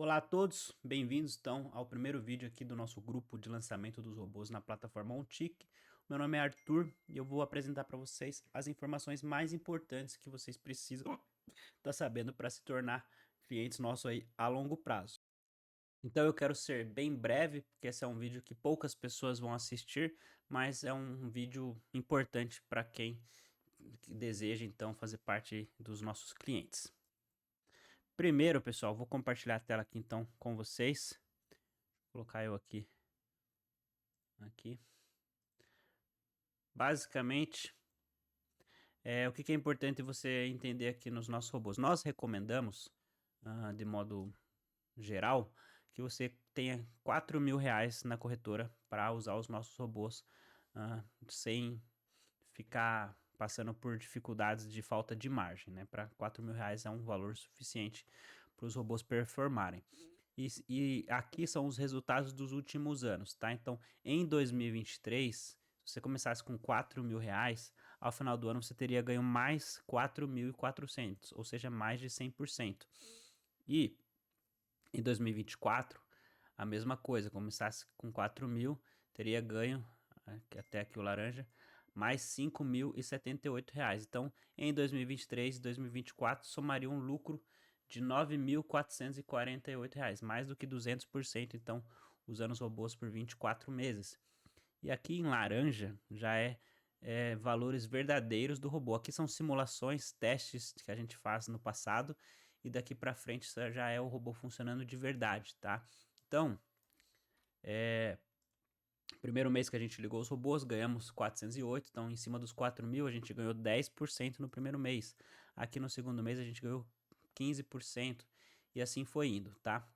Olá a todos, bem-vindos então ao primeiro vídeo aqui do nosso grupo de lançamento dos robôs na plataforma OnTick. Meu nome é Arthur e eu vou apresentar para vocês as informações mais importantes que vocês precisam estar sabendo para se tornar clientes nossos aí a longo prazo. Então eu quero ser bem breve, porque esse é um vídeo que poucas pessoas vão assistir, mas é um vídeo importante para quem deseja então fazer parte dos nossos clientes. Primeiro, pessoal, vou compartilhar a tela aqui então com vocês. Vou colocar eu aqui. Basicamente, o que é importante você entender aqui nos nossos robôs. Nós recomendamos, de modo geral, que você tenha R$ 4.000 na corretora para usar os nossos robôs sem ficar passando por dificuldades de falta de margem, né? Para R$ 4.000 é um valor suficiente para os robôs performarem. E aqui são os resultados dos últimos anos, tá? Então, em 2023, se você começasse com R$ 4.000, ao final do ano você teria ganho mais 4.400, ou seja, mais de 100%. E em 2024, a mesma coisa, começasse com 4.000, teria ganho, até aqui o laranja, mais R$ 5.078. Então, em 2023 e 2024, somaria um lucro de R$ 9.448, mais do que 200%, então, usando os robôs por 24 meses. E aqui em laranja já é valores verdadeiros do robô. Aqui são simulações, testes que a gente faz no passado, e daqui para frente isso já é o robô funcionando de verdade, tá? Então, primeiro mês que a gente ligou os robôs, ganhamos 408, então em cima dos 4.000 a gente ganhou 10% no primeiro mês. Aqui no segundo mês a gente ganhou 15% e assim foi indo, tá?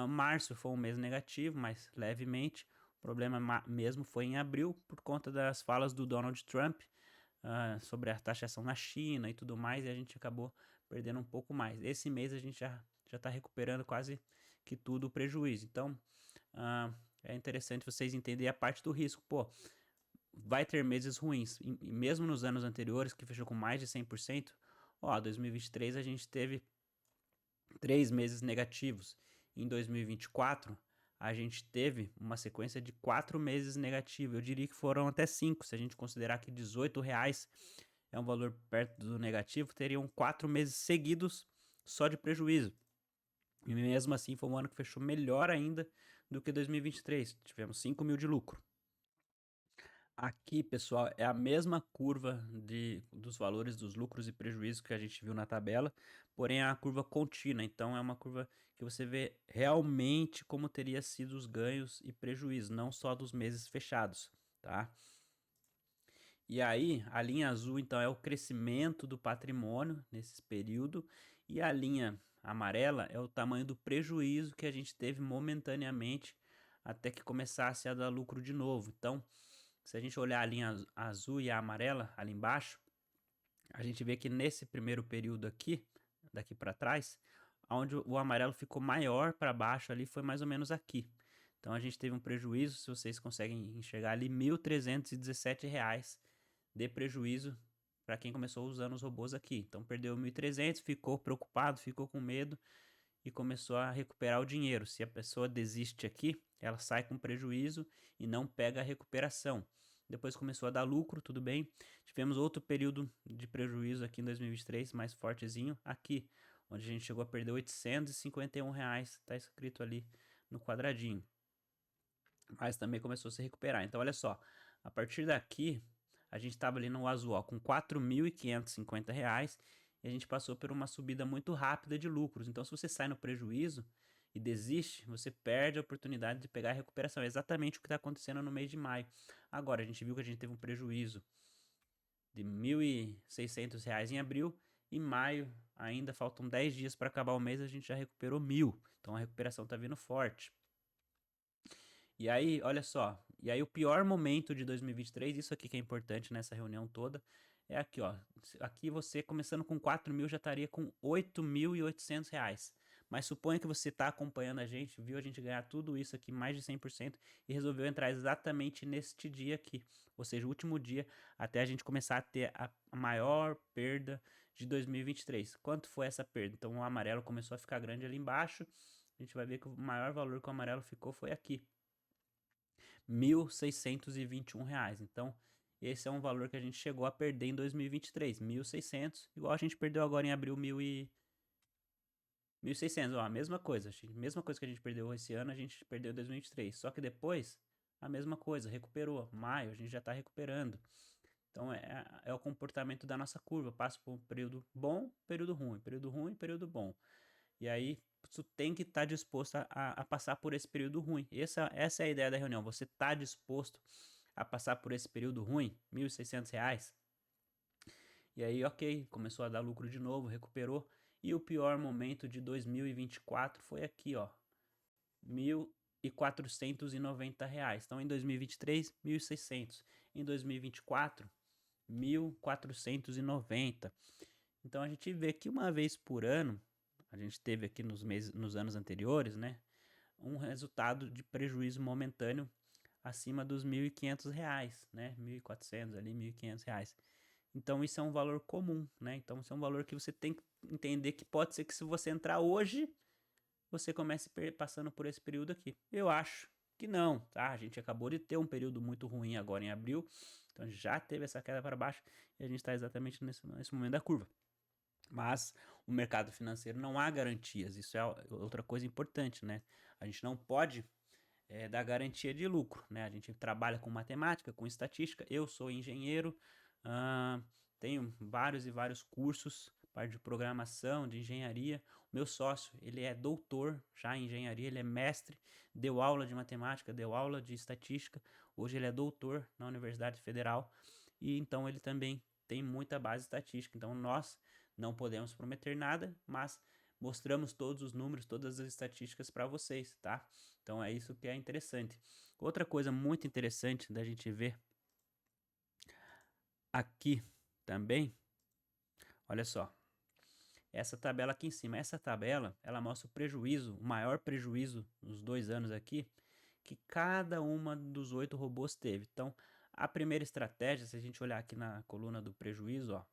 Março foi um mês negativo, mas levemente. O problema mesmo foi em abril, por conta das falas do Donald Trump sobre a taxação na China e tudo mais, e a gente acabou perdendo um pouco mais. Esse mês a gente já está recuperando quase que tudo o prejuízo. Então, é interessante vocês entenderem a parte do risco. Pô, vai ter meses ruins. E mesmo nos anos anteriores, que fechou com mais de 100%, ó, 2023 a gente teve 3 meses negativos. Em 2024, a gente teve uma sequência de 4 meses negativos. Eu diria que foram até 5. Se a gente considerar que R$ 18 é um valor perto do negativo, teriam 4 meses seguidos só de prejuízo. E mesmo assim foi um ano que fechou melhor ainda do que 2023. Tivemos 5.000 de lucro. Aqui, pessoal, é a mesma curva dos valores dos lucros e prejuízos que a gente viu na tabela, porém é uma curva contínua, então é uma curva que você vê realmente como teria sido os ganhos e prejuízos, não só dos meses fechados, tá? E aí, a linha azul, então, é o crescimento do patrimônio nesse período, e a linha amarela é o tamanho do prejuízo que a gente teve momentaneamente até que começasse a dar lucro de novo. Então, se a gente olhar a linha azul e a amarela ali embaixo, a gente vê que nesse primeiro período aqui, daqui para trás, onde o amarelo ficou maior para baixo ali, foi mais ou menos aqui. Então a gente teve um prejuízo, se vocês conseguem enxergar ali, R$ 1.317 de prejuízo para quem começou usando os robôs aqui. Então perdeu 1.300, ficou preocupado, ficou com medo e começou a recuperar o dinheiro. Se a pessoa desiste aqui, ela sai com prejuízo e não pega a recuperação. Depois começou a dar lucro, tudo bem. Tivemos outro período de prejuízo aqui em 2023, mais fortezinho, aqui, onde a gente chegou a perder R$ 851, está escrito ali no quadradinho. Mas também começou a se recuperar. Então, olha só, a partir daqui, a gente estava ali no azul, ó, com R$ 4.550 e a gente passou por uma subida muito rápida de lucros. Então, se você sai no prejuízo e desiste, você perde a oportunidade de pegar a recuperação. É exatamente o que está acontecendo no mês de maio. Agora, a gente viu que a gente teve um prejuízo de R$ 1.600 em abril. Em maio, ainda faltam 10 dias para acabar o mês, a gente já recuperou 1.000. Então, a recuperação está vindo forte. E aí, olha só, e aí o pior momento de 2023, isso aqui que é importante nessa reunião toda, é aqui, ó. Aqui você, começando com 4.000, já estaria com R$ 8.800. Mas suponha que você está acompanhando a gente, viu a gente ganhar tudo isso aqui, mais de 100%, e resolveu entrar exatamente neste dia aqui. Ou seja, o último dia, até a gente começar a ter a maior perda de 2023. Quanto foi essa perda? Então o amarelo começou a ficar grande ali embaixo, a gente vai ver que o maior valor que o amarelo ficou foi aqui, R$ 1.621. Então, esse é um valor que a gente chegou a perder em 2023, 1.600, igual a gente perdeu agora em abril 1.600, ó, a mesma coisa, mesma coisa que a gente perdeu esse ano, a gente perdeu em 2023, só que depois, a mesma coisa, recuperou, maio, a gente já tá recuperando. Então, é o comportamento da nossa curva, passa por um período bom, período ruim, período bom. E aí, tu tem que estar disposto a passar por esse período ruim. Essa é a ideia da reunião. Você está disposto a passar por esse período ruim? R$ 1.600. E aí, ok, começou a dar lucro de novo, recuperou. E o pior momento de 2024 foi aqui, ó. R$ 1.490. Então, em 2023, 1.600. Em 2024, 1.490. Então, a gente vê que uma vez por ano, a gente teve aqui nos anos anteriores, né, um resultado de prejuízo momentâneo acima dos R$ 1.500, né, 1.400 ali, R$ 1.500. Então isso é um valor comum, né? Então isso é um valor que você tem que entender que pode ser que se você entrar hoje, você comece passando por esse período aqui. Eu acho que não, tá? A gente acabou de ter um período muito ruim agora em abril, então já teve essa queda para baixo e a gente está exatamente nesse momento da curva. Mas o mercado financeiro não há garantias, isso é outra coisa importante, né? A gente não pode dar garantia de lucro, né? A gente trabalha com matemática, com estatística, eu sou engenheiro, uh, tenho vários e vários cursos, parte de programação, de engenharia. O meu sócio, ele é doutor já em engenharia, ele é mestre, deu aula de matemática, deu aula de estatística, hoje ele é doutor na Universidade Federal e então ele também tem muita base estatística, então nós não podemos prometer nada, mas mostramos todos os números, todas as estatísticas para vocês, tá? Então é isso que é interessante. Outra coisa muito interessante da gente ver aqui também, olha só, essa tabela aqui em cima, essa tabela, ela mostra o prejuízo, o maior prejuízo nos 2 anos aqui, que cada uma dos 8 robôs teve. Então, a primeira estratégia, se a gente olhar aqui na coluna do prejuízo, ó,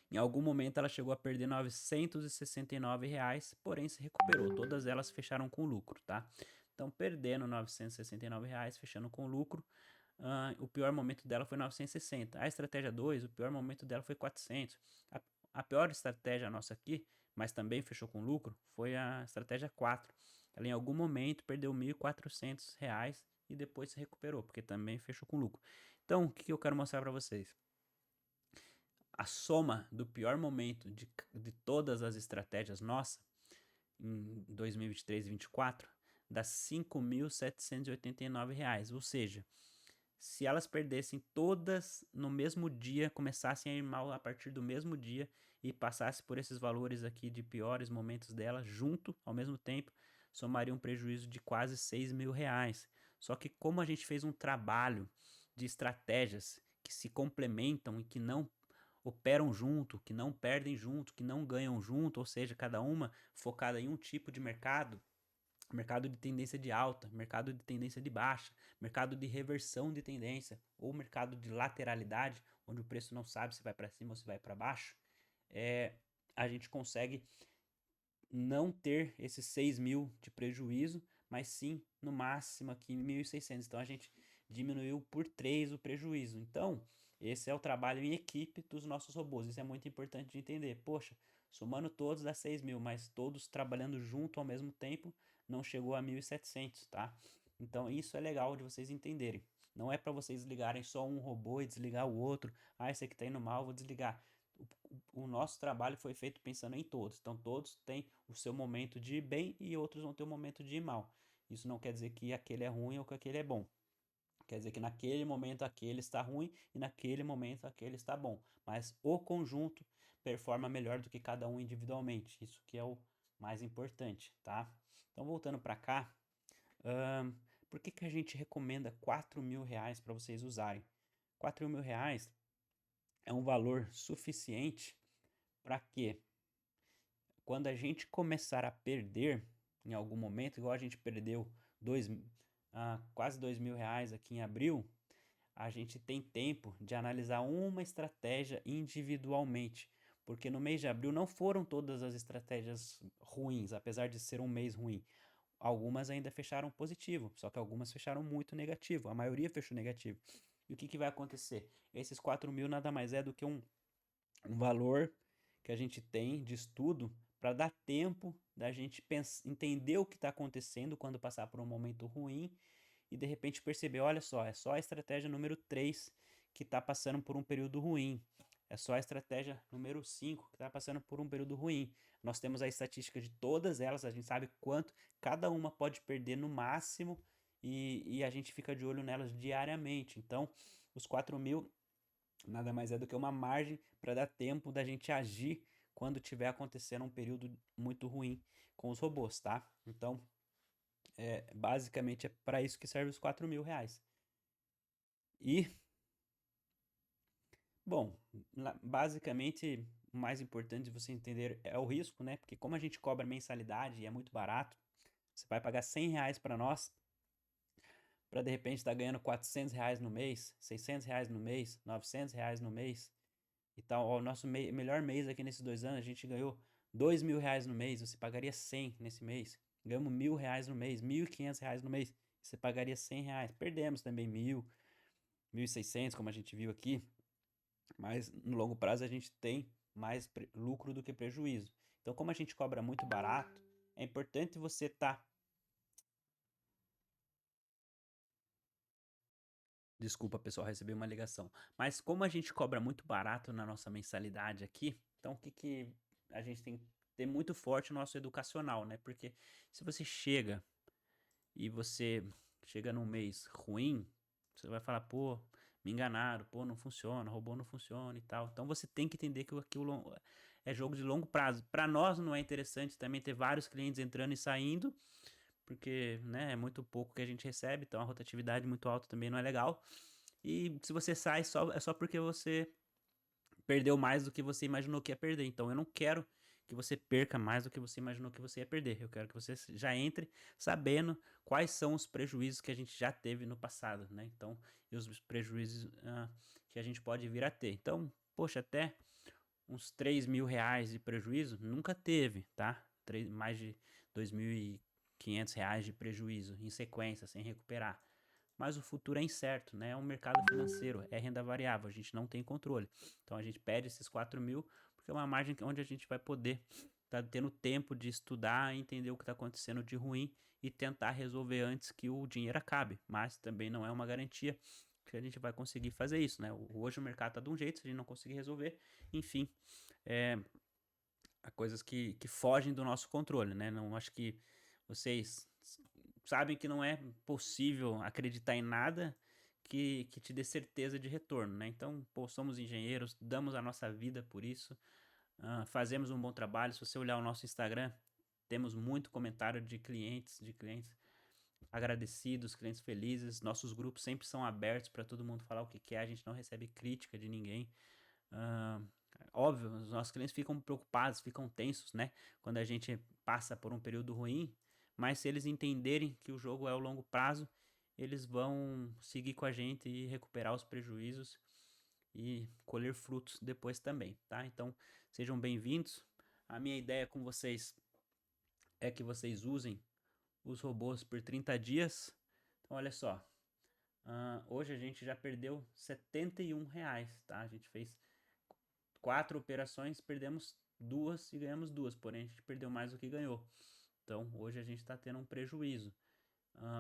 em algum momento ela chegou a perder R$ 969, porém se recuperou. Todas elas fecharam com lucro, tá? Então, perdendo R$ 969, fechando com lucro. O pior momento dela foi 960. A estratégia 2, o pior momento dela foi 400. A pior estratégia nossa aqui, mas também fechou com lucro, foi a estratégia 4. Ela em algum momento perdeu R$ 1.400 e depois se recuperou, porque também fechou com lucro. Então, o que eu quero mostrar para vocês? A soma do pior momento de todas as estratégias nossa em 2023 e 2024 dá R$ 5.789. Ou seja, se elas perdessem todas no mesmo dia, começassem a ir mal a partir do mesmo dia e passassem por esses valores aqui de piores momentos delas junto, ao mesmo tempo, somaria um prejuízo de quase R$ 6.000. Só que como a gente fez um trabalho de estratégias que se complementam e que não operam junto, que não perdem junto, que não ganham junto, ou seja, cada uma focada em um tipo de mercado, mercado de tendência de alta, mercado de tendência de baixa, mercado de reversão de tendência, ou mercado de lateralidade, onde o preço não sabe se vai para cima ou se vai para baixo, a gente consegue não ter esses 6.000 de prejuízo, mas sim no máximo aqui 1.600. Então a gente diminuiu por 3 o prejuízo. Então, esse é o trabalho em equipe dos nossos robôs. Isso é muito importante de entender. Poxa, somando todos dá 6.000, mas todos trabalhando junto ao mesmo tempo não chegou a 1.700, tá? Então isso é legal de vocês entenderem. Não é para vocês ligarem só um robô e desligar o outro. Ah, esse aqui tá indo mal, vou desligar. O nosso trabalho foi feito pensando em todos. Então, todos têm o seu momento de ir bem e outros vão ter o momento de ir mal. Isso não quer dizer que aquele é ruim ou que aquele é bom. Quer dizer que naquele momento aquele está ruim e naquele momento aquele está bom. Mas o conjunto performa melhor do que cada um individualmente. Isso que é o mais importante, tá? Então, voltando para cá, por que a gente recomenda R$ 4.000 para vocês usarem? R$ 4.000 é um valor suficiente para que quando a gente começar a perder em algum momento, igual a gente perdeu quase R$ 2.000 aqui em abril, a gente tem tempo de analisar uma estratégia individualmente. Porque no mês de abril não foram todas as estratégias ruins, apesar de ser um mês ruim. Algumas ainda fecharam positivo, só que algumas fecharam muito negativo. A maioria fechou negativo. E o que, que vai acontecer? Esses 4.000 nada mais é do que um valor que a gente tem de estudo para dar tempo da gente entender o que está acontecendo quando passar por um momento ruim e de repente perceber, olha só, é só a estratégia número 3 que está passando por um período ruim. É só a estratégia número 5 que está passando por um período ruim. Nós temos a estatística de todas elas, a gente sabe quanto cada uma pode perder no máximo e a gente fica de olho nelas diariamente. Então, os 4.000 nada mais é do que uma margem para dar tempo da gente agir quando tiver acontecendo um período muito ruim com os robôs, tá? Então, basicamente é para isso que serve os 4.000 reais. E, bom, basicamente o mais importante de você entender é o risco, né? Porque como a gente cobra mensalidade e é muito barato, você vai pagar 100 reais para nós, para de repente estar ganhando 400 reais no mês, 600 reais no mês, 900 reais no mês. E tal, ó, o nosso melhor mês aqui nesses 2 anos, a gente ganhou 2.000 reais no mês, você pagaria 100 nesse mês. Ganhamos 1.000 reais no mês, 1.500 reais no mês, você pagaria 100 reais. Perdemos também 1.000, 1.600, como a gente viu aqui, mas no longo prazo a gente tem mais lucro do que prejuízo. Então, como a gente cobra muito barato, é importante você estar. Desculpa, pessoal, recebi uma ligação. Mas como a gente cobra muito barato na nossa mensalidade aqui, então o que que a gente tem que ter muito forte o nosso educacional, né? Porque se você chega e você chega num mês ruim, você vai falar, pô, me enganaram, pô, não funciona, robô não funciona e tal. Então você tem que entender que aquilo é jogo de longo prazo. Para nós não é interessante também ter vários clientes entrando e saindo, porque, né, é muito pouco que a gente recebe, então a rotatividade muito alta também não é legal. E se você sai, é só porque você perdeu mais do que você imaginou que ia perder. Então eu não quero que você perca mais do que você imaginou que você ia perder. Eu quero que você já entre sabendo quais são os prejuízos que a gente já teve no passado, né? Então, e os prejuízos que a gente pode vir a ter. Então, poxa, até uns 3.000 reais de prejuízo nunca teve, tá? Mais de 2.500 reais de prejuízo em sequência, sem recuperar. Mas o futuro é incerto, né? É um mercado financeiro, é renda variável, a gente não tem controle. Então a gente pede esses 4.000 porque é uma margem onde a gente vai poder estar tendo tempo de estudar, entender o que está acontecendo de ruim e tentar resolver antes que o dinheiro acabe. Mas também não é uma garantia que a gente vai conseguir fazer isso, né? Hoje o mercado está de um jeito, se a gente não conseguir resolver, enfim, é, há coisas que fogem do nosso controle, né? Não acho que vocês sabem que não é possível acreditar em nada que te dê certeza de retorno, né? Então, pô, somos engenheiros, damos a nossa vida por isso, fazemos um bom trabalho. Se você olhar o nosso Instagram, temos muito comentário de clientes agradecidos, clientes felizes. Nossos grupos sempre são abertos para todo mundo falar o que quer, a gente não recebe crítica de ninguém. Ah, óbvio, os nossos clientes ficam preocupados, ficam tensos, né? Quando a gente passa por um período ruim, mas se eles entenderem que o jogo é o longo prazo, eles vão seguir com a gente e recuperar os prejuízos e colher frutos depois também, tá? Então, sejam bem-vindos. A minha ideia com vocês é que vocês usem os robôs por 30 dias. Então, olha só, hoje a gente já perdeu R$ 71, tá? A gente fez 4 operações, perdemos 2 e ganhamos 2, porém a gente perdeu mais do que ganhou. Então hoje a gente está tendo um prejuízo.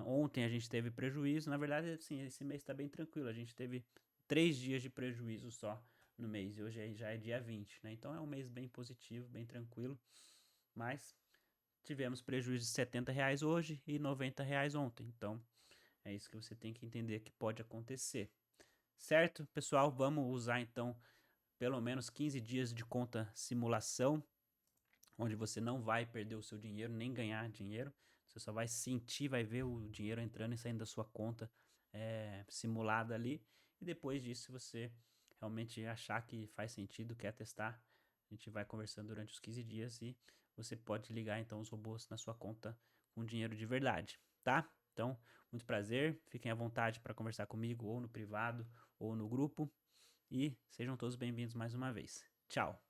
Ontem a gente teve prejuízo, na verdade, assim, esse mês está bem tranquilo. A gente teve 3 dias de prejuízo só no mês, e hoje já é dia 20, né? Então é um mês bem positivo, bem tranquilo, mas tivemos prejuízo de R$ 70 hoje e R$ 90 ontem. Então é isso que você tem que entender que pode acontecer. Certo, pessoal? Vamos usar então pelo menos 15 dias de conta simulação, onde você não vai perder o seu dinheiro, nem ganhar dinheiro. Você só vai sentir, vai ver o dinheiro entrando e saindo da sua conta simulada ali. E depois disso, se você realmente achar que faz sentido, quer testar, a gente vai conversando durante os 15 dias e você pode ligar então os robôs na sua conta com dinheiro de verdade, tá? Então, muito prazer, fiquem à vontade para conversar comigo ou no privado ou no grupo e sejam todos bem-vindos mais uma vez. Tchau!